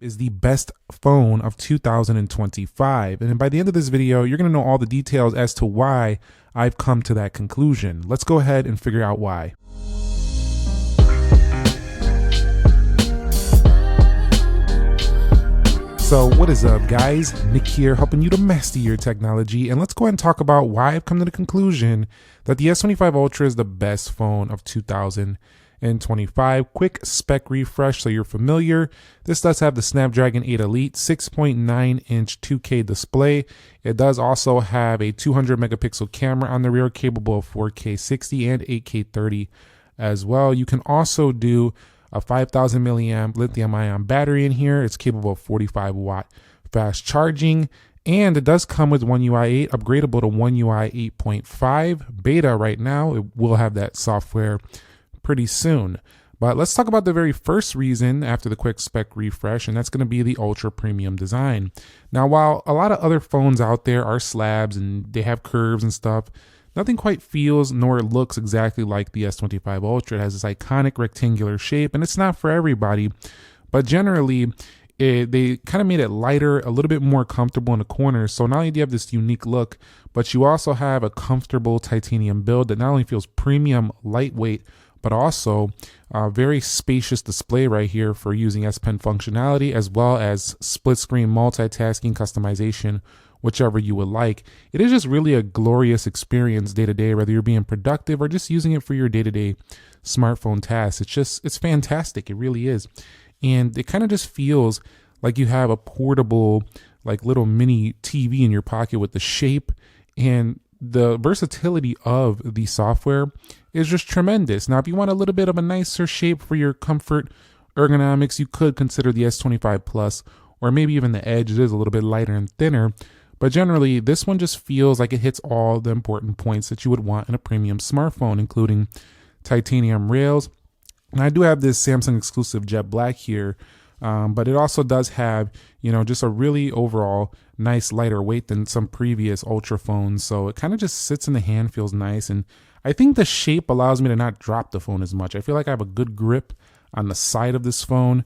is the best phone of 2025. And by the end of this video, you're going to know all the details as to why I've come to that conclusion. Let's go ahead and figure out why. So what is up, guys? Nick here, helping you to master your technology. And let's go ahead and talk about why I've come to the conclusion that the S25 Ultra is the best phone of 2025. Quick spec refresh so you're familiar. This does have the Snapdragon 8 Elite 6.9-inch 2K display. It does also have a 200 megapixel camera on the rear, capable of 4K 60 and 8K 30 as well. You can also do a 5,000 milliamp lithium ion battery in here. It's capable of 45 watt fast charging, and it does come with One UI 8, upgradable to One UI 8.5 beta right now. It will have that software pretty soon. But let's talk about the very first reason after the quick spec refresh, and that's going to be the ultra premium design. Now, while a lot of other phones out there are slabs and they have curves and stuff, nothing quite feels nor looks exactly like the S25 Ultra. It has this iconic rectangular shape, and it's not for everybody, but generally they kind of made it lighter, a little bit more comfortable in the corners. So not only do you have this unique look, but you also have a comfortable titanium build that not only feels premium, lightweight, but also a very spacious display right here for using S Pen functionality, as well as split screen multitasking customization, whichever you would like. It is just really a glorious experience day to day, whether you're being productive or just using it for your day-to-day smartphone tasks. It's fantastic. It really is. And it kind of just feels like you have a portable, like little mini TV in your pocket with the shape, and the versatility of the software is just tremendous. Now, if you want a little bit of a nicer shape for your comfort ergonomics, you could consider the S25 Plus, or maybe even the Edge. It is a little bit lighter and thinner. But generally, this one just feels like it hits all the important points that you would want in a premium smartphone, including titanium rails. And I do have this Samsung exclusive jet black here, but it also does have, just a really overall nice lighter weight than some previous Ultra phones. So it kind of just sits in the hand, feels nice. And I think the shape allows me to not drop the phone as much. I feel like I have a good grip on the side of this phone,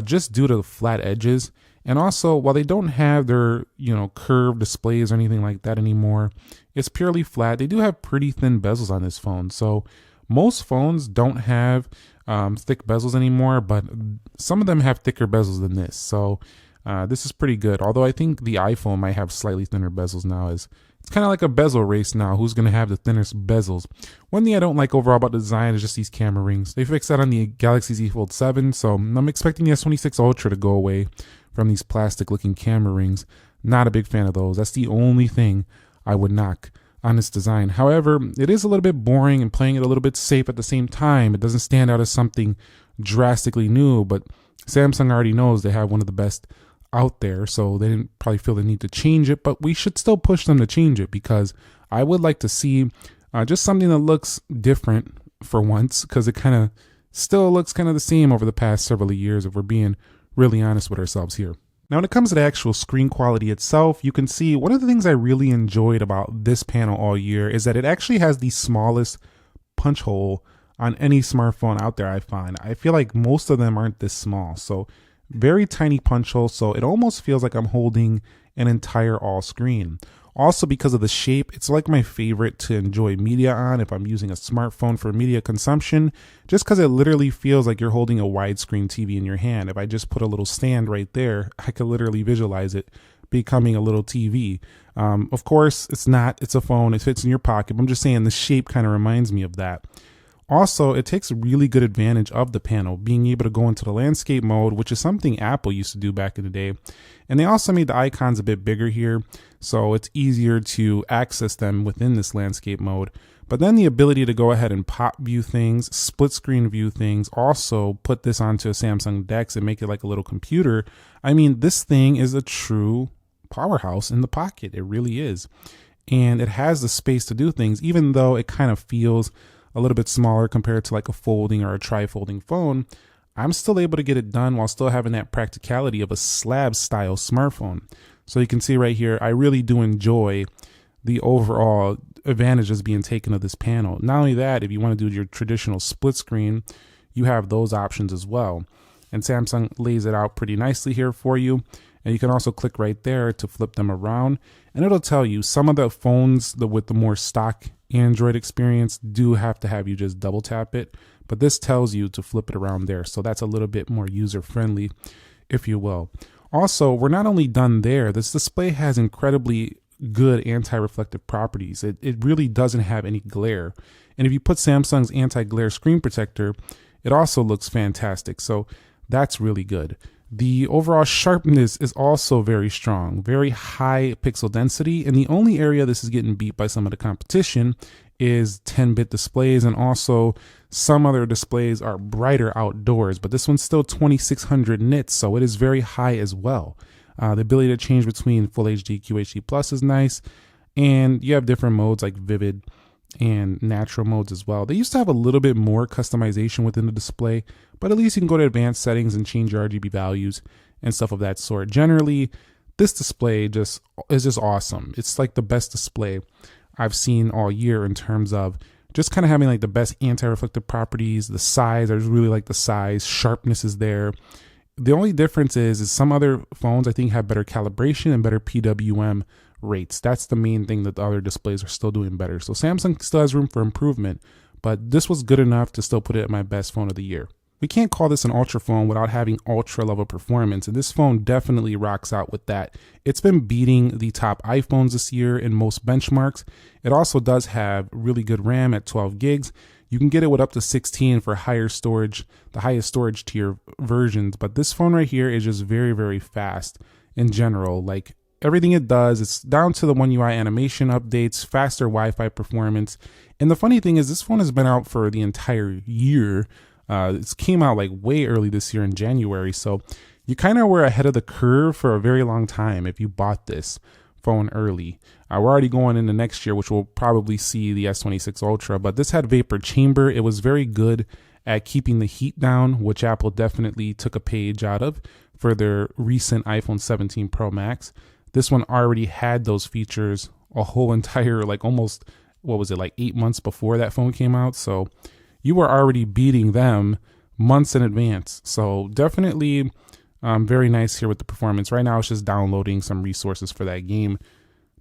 just due to the flat edges. And also, while they don't have their, curved displays or anything like that anymore, it's purely flat. They do have pretty thin bezels on this phone. So most phones don't have thick bezels anymore, but some of them have thicker bezels than this. So this is pretty good. Although I think the iPhone might have slightly thinner bezels now. It's kind of like a bezel race now. Who's going to have the thinnest bezels? One thing I don't like overall about the design is just these camera rings. They fixed that on the Galaxy Z Fold 7, so I'm expecting the S26 Ultra to go away from these plastic looking camera rings. Not a big fan of those. That's the only thing I would knock on this design. However, it is a little bit boring and playing it a little bit safe at the same time. It doesn't stand out as something drastically new, but Samsung already knows they have one of the best out there, so they didn't probably feel the need to change it, but we should still push them to change it, because I would like to see just something that looks different for once, because it kind of still looks kind of the same over the past several years, if we're being really honest with ourselves here. Now, when it comes to the actual screen quality itself, you can see one of the things I really enjoyed about this panel all year is that it actually has the smallest punch hole on any smartphone out there. I find, I feel like most of them aren't this small, so very tiny punch hole, so it almost feels like I'm holding an entire all screen. Also, because of the shape, it's like my favorite to enjoy media on if I'm using a smartphone for media consumption, just because it literally feels like you're holding a widescreen TV in your hand. If I just put a little stand right there, I could literally visualize it becoming a little TV. Of course, it's not, it's a phone, it fits in your pocket, but I'm just saying the shape kind of reminds me of that. Also, it takes really good advantage of the panel, being able to go into the landscape mode, which is something Apple used to do back in the day. And they also made the icons a bit bigger here, so it's easier to access them within this landscape mode. But then the ability to go ahead and pop view things, split screen view things, also put this onto a Samsung DeX and make it like a little computer. I mean, this thing is a true powerhouse in the pocket. It really is. And it has the space to do things, even though it kind of feels a little bit smaller compared to like a folding or a tri-folding phone. I'm still able to get it done while still having that practicality of a slab style smartphone. So you can see right here, I really do enjoy the overall advantages being taken of this panel. Not only that, if you want to do your traditional split screen, you have those options as well. and Samsung lays it out pretty nicely here for you. And you can also click right there to flip them around, and it'll tell you some of the phones with the more stock Android experience do have to have you just double tap it, but this tells you to flip it around there. So that's a little bit more user friendly, if you will. Also, we're not only done there, this display has incredibly good anti-reflective properties. It really doesn't have any glare. And if you put Samsung's anti-glare screen protector, it also looks fantastic. So that's really good. The overall sharpness is also very strong, very high pixel density. And the only area this is getting beat by some of the competition is 10-bit displays, and also some other displays are brighter outdoors, but this one's still 2600 nits, so it is very high as well. The ability to change between Full HD, QHD Plus is nice, and you have different modes like Vivid and Natural modes as well. They used to have a little bit more customization within the display, but at least you can go to advanced settings and change your RGB values and stuff of that sort. Generally, this display is just awesome. It's like the best display I've seen all year in terms of just kind of having like the best anti-reflective properties. The size, I really like the size. Sharpness is there. The only difference is some other phones I think have better calibration and better PWM rates. That's the main thing that the other displays are still doing better. So Samsung still has room for improvement, but this was good enough to still put it at my best phone of the year. We can't call this an ultra phone without having ultra level performance, and this phone definitely rocks out with that. It's been beating the top iPhones this year in most benchmarks. It also does have really good RAM at 12 gigs. You can get it with up to 16 for higher storage, the highest storage tier versions, but this phone right here is just very, very fast in general. Like everything it does, it's down to the One UI animation updates, faster Wi-Fi performance. And the funny thing is this phone has been out for the entire year. It came out like way early this year in January, so you kind of were ahead of the curve for a very long time if you bought this phone early. We're already going into next year, which we'll probably see the S26 Ultra, but this had vapor chamber. It was very good at keeping the heat down, which Apple definitely took a page out of for their recent iPhone 17 Pro Max. This one already had those features a whole entire, like almost, what was it, like 8 months before that phone came out. So you were already beating them months in advance. So definitely very nice here with the performance. Right now it's just downloading some resources for that game,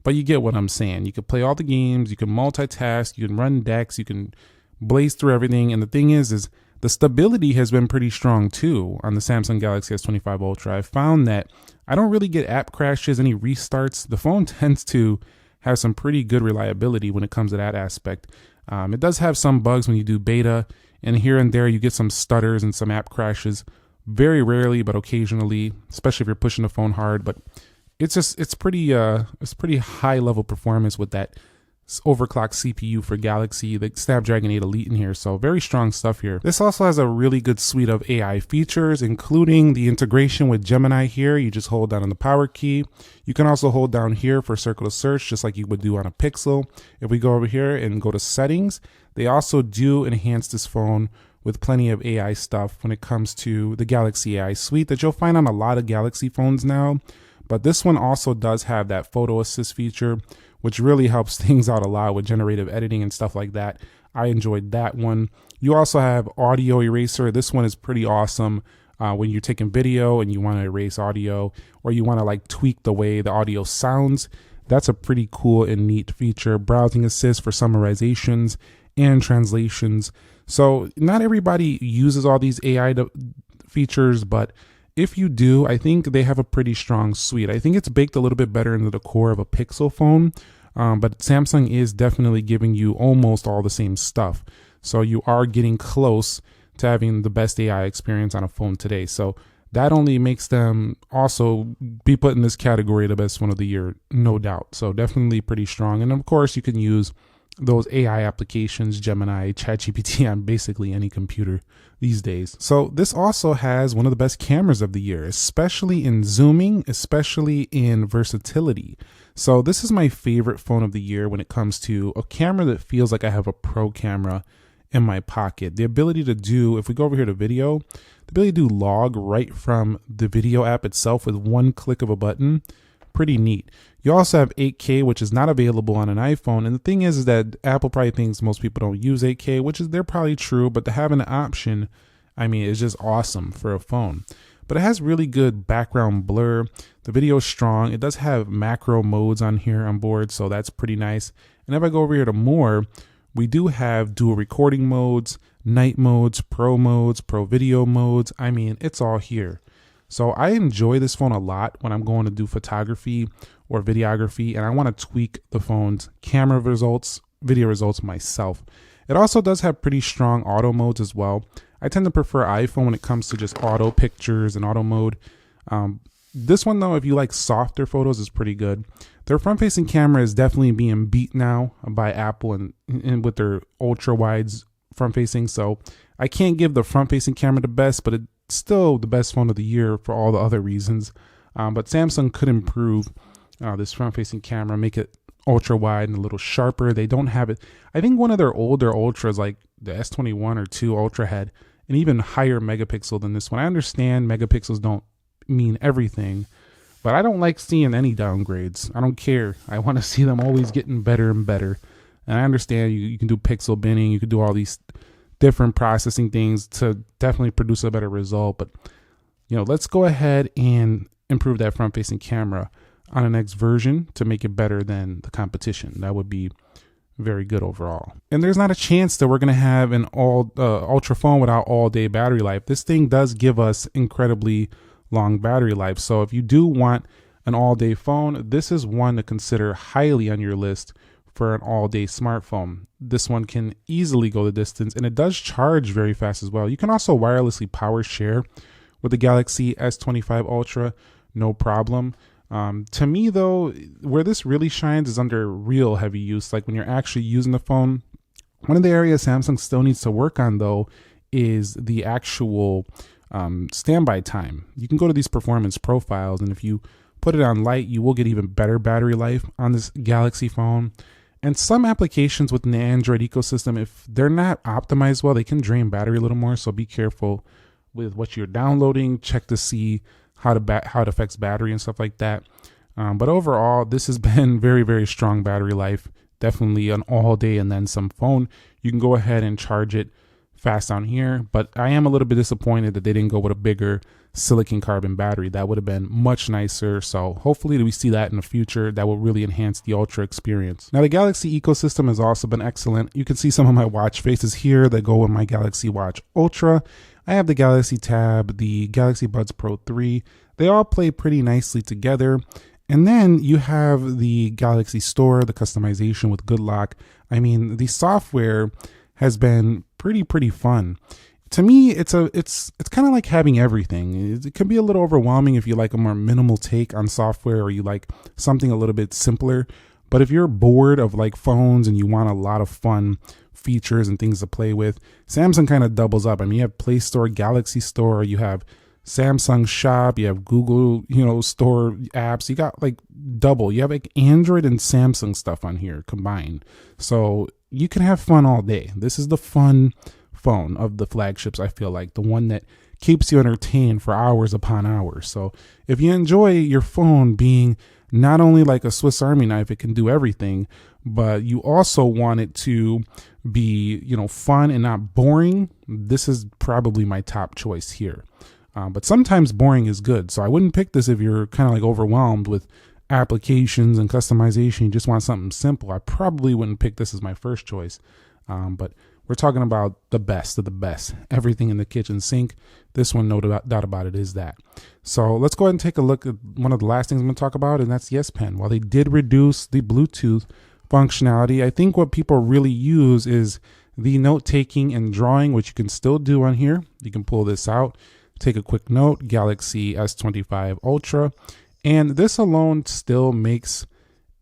but you get what I'm saying. You can play all the games, you can multitask, you can run decks, you can blaze through everything. And the thing is the stability has been pretty strong too on the Samsung Galaxy S25 Ultra. I found that I don't really get app crashes, any restarts. The phone tends to have some pretty good reliability when it comes to that aspect. It does have some bugs when you do beta, and here and there you get some stutters and some app crashes. Very rarely, but occasionally, especially if you're pushing the phone hard. But it's pretty high level performance with that overclocked CPU for Galaxy, the Snapdragon 8 Elite in here. So very strong stuff here. This also has a really good suite of AI features, including the integration with Gemini here. You just hold down on the power key. You can also hold down here for circle to search, just like you would do on a Pixel. If we go over here and go to settings, they also do enhance this phone with plenty of AI stuff when it comes to the Galaxy AI suite that you'll find on a lot of Galaxy phones now. But this one also does have that photo assist feature, which really helps things out a lot with generative editing and stuff like that. I enjoyed that one. You also have audio eraser. This one is pretty awesome when you're taking video and you want to erase audio, or you want to like tweak the way the audio sounds. That's a pretty cool and neat feature. Browsing assist for summarizations and translations. So not everybody uses all these AI features, but if you do, I think they have a pretty strong suite. I think it's baked a little bit better into the core of a Pixel phone, but Samsung is definitely giving you almost all the same stuff. So you are getting close to having the best AI experience on a phone today. So that only makes them also be put in this category, the best one of the year, no doubt. So definitely pretty strong. And of course, you can use those AI applications, Gemini, ChatGPT, on basically any computer these days. So this also has one of the best cameras of the year, especially in zooming, especially in versatility. So this is my favorite phone of the year when it comes to a camera that feels like I have a pro camera in my pocket. The ability to do, if we go over here to video, the ability to do log right from the video app itself with one click of a button, pretty neat. You also have 8K, which is not available on an iPhone. And the thing is that Apple probably thinks most people don't use 8K, which is they're probably true, but to have an option I mean, it's just awesome for a phone. But it has really good background blur. The video is strong. It does have macro modes on here on board, so that's pretty nice. And if I go over here to more, we do have dual recording modes, night modes, pro video modes. I mean, it's all here. So I enjoy this phone a lot when I'm going to do photography or videography, and I want to tweak the phone's camera results, video results myself. It also does have pretty strong auto modes as well. I tend to prefer iPhone when it comes to just auto pictures and auto mode. This one though, if you like softer photos, is pretty good. Their front-facing camera is definitely being beat now by Apple and with their ultra wides front-facing. So I can't give the front-facing camera the best, but it's still the best phone of the year for all the other reasons. But Samsung could improve this front-facing camera, make it ultra wide and a little sharper. They don't have it. I think one of their older ultras, like the S21 or 2 Ultra, had an even higher megapixel than this one. I understand megapixels don't mean everything, but I don't like seeing any downgrades. I don't care. I want to see them always getting better and better. And I understand you can do pixel binning, you can do all these different processing things to definitely produce a better result. But let's go ahead and improve that front-facing camera on the next version to make it better than the competition. That would be very good overall. And there's not a chance that we're going to have an ultra phone without all-day battery life. This thing does give us incredibly long battery life. So if you do want an all-day phone, this is one to consider highly on your list for an all-day smartphone. This one can easily go the distance, and it does charge very fast as well. You can also wirelessly power share with the Galaxy S25 Ultra, no problem. To me though, where this really shines is under real heavy use, like when you're actually using the phone. One of the areas Samsung still needs to work on though is the actual standby time. You can go to these performance profiles, and if you put it on light, you will get even better battery life on this Galaxy phone. And some applications within the Android ecosystem, if they're not optimized well, they can drain battery a little more. So be careful with what you're downloading. Check to see how it affects battery and stuff like that. But overall, this has been very, very strong battery life. Definitely an all day and then some phone. You can go ahead and charge it fast on here, but I am a little bit disappointed that they didn't go with a bigger silicon carbon battery. That would have been much nicer. So hopefully we see that in the future. That will really enhance the Ultra experience. Now the Galaxy ecosystem has also been excellent. You can see some of my watch faces here that go with my Galaxy Watch Ultra. I have the Galaxy Tab, the Galaxy Buds Pro 3. They all play pretty nicely together. And then you have the Galaxy Store, the customization with Good Lock. I mean, the software has been pretty fun. To me, it's kind of like having everything. It can be a little overwhelming if you like a more minimal take on software, or you like something a little bit simpler. But if you're bored of like phones and you want a lot of fun features and things to play with, Samsung kind of doubles up. I mean, you have Play Store, Galaxy Store, you have Samsung Shop, you have Google, Store apps. You got like double. You have like Android and Samsung stuff on here combined. So you can have fun all day. This is the fun phone of the flagships, I feel like, the one that keeps you entertained for hours upon hours. So if you enjoy your phone being not only like a Swiss Army knife, it can do everything, but you also want it to be, fun and not boring, this is probably my top choice here. But sometimes boring is good. So I wouldn't pick this if you're kind of like overwhelmed with applications and customization. You just want something simple. I probably wouldn't pick this as my first choice. But we're talking about the best of the best. Everything in the kitchen sink. This one, no doubt about it, is that. So let's go ahead and take a look at one of the last things I'm going to talk about, and that's the S Pen. While they did reduce the Bluetooth functionality, I think what people really use is the note-taking and drawing, which you can still do on here. You can pull this out, take a quick note, Galaxy S25 Ultra, and this alone still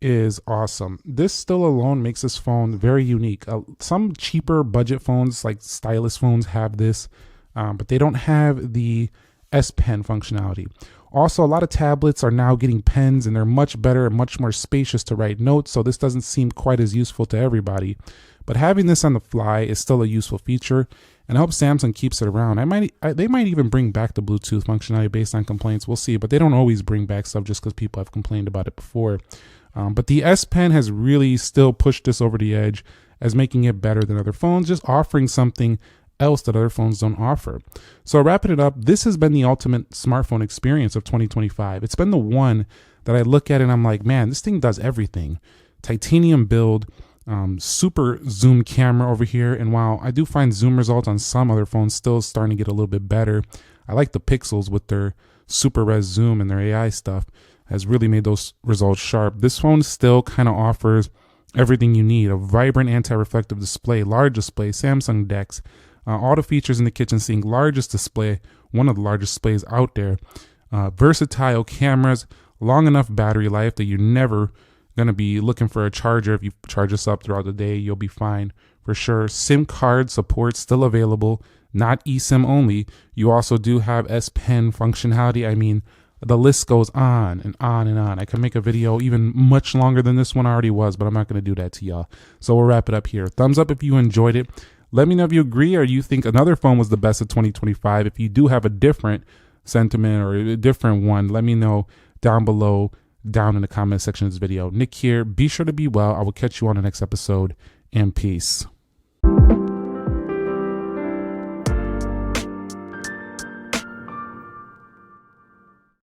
is awesome. This still alone makes this phone very unique. Some cheaper budget phones, like stylus phones, have this, but they don't have the S Pen functionality. Also, a lot of tablets are now getting pens, and they're much better and much more spacious to write notes, so this doesn't seem quite as useful to everybody. But having this on the fly is still a useful feature, and I hope Samsung keeps it around. They might even bring back the Bluetooth functionality based on complaints. We'll see, but they don't always bring back stuff just because people have complained about it before. But the S Pen has really still pushed this over the edge as making it better than other phones, just offering something else that other phones don't offer. So wrapping it up, this has been the ultimate smartphone experience of 2025. It's been the one that I look at and I'm like, man, this thing does everything. Titanium build, super zoom camera over here. And while I do find zoom results on some other phones still starting to get a little bit better, I like the Pixels with their super res zoom and their AI stuff has really made those results sharp. This phone still kind of offers everything you need: a vibrant anti-reflective display, large display, Samsung DeX, all the features in the kitchen sink, largest display, one of the largest displays out there, versatile cameras, long enough battery life that you're never going to be looking for a charger. If you charge this up throughout the day, you'll be fine for sure. SIM card support still available, not eSIM only. You also do have S Pen functionality. I mean, the list goes on and on and on. I can make a video even much longer than this one already was, but I'm not going to do that to y'all. So we'll wrap it up here. Thumbs up if you enjoyed it. Let me know if you agree or you think another phone was the best of 2025. If you do have a different sentiment or a different one, let me know down below, down in the comment section of this video. Nick here. Be sure to be well. I will catch you on the next episode, and peace.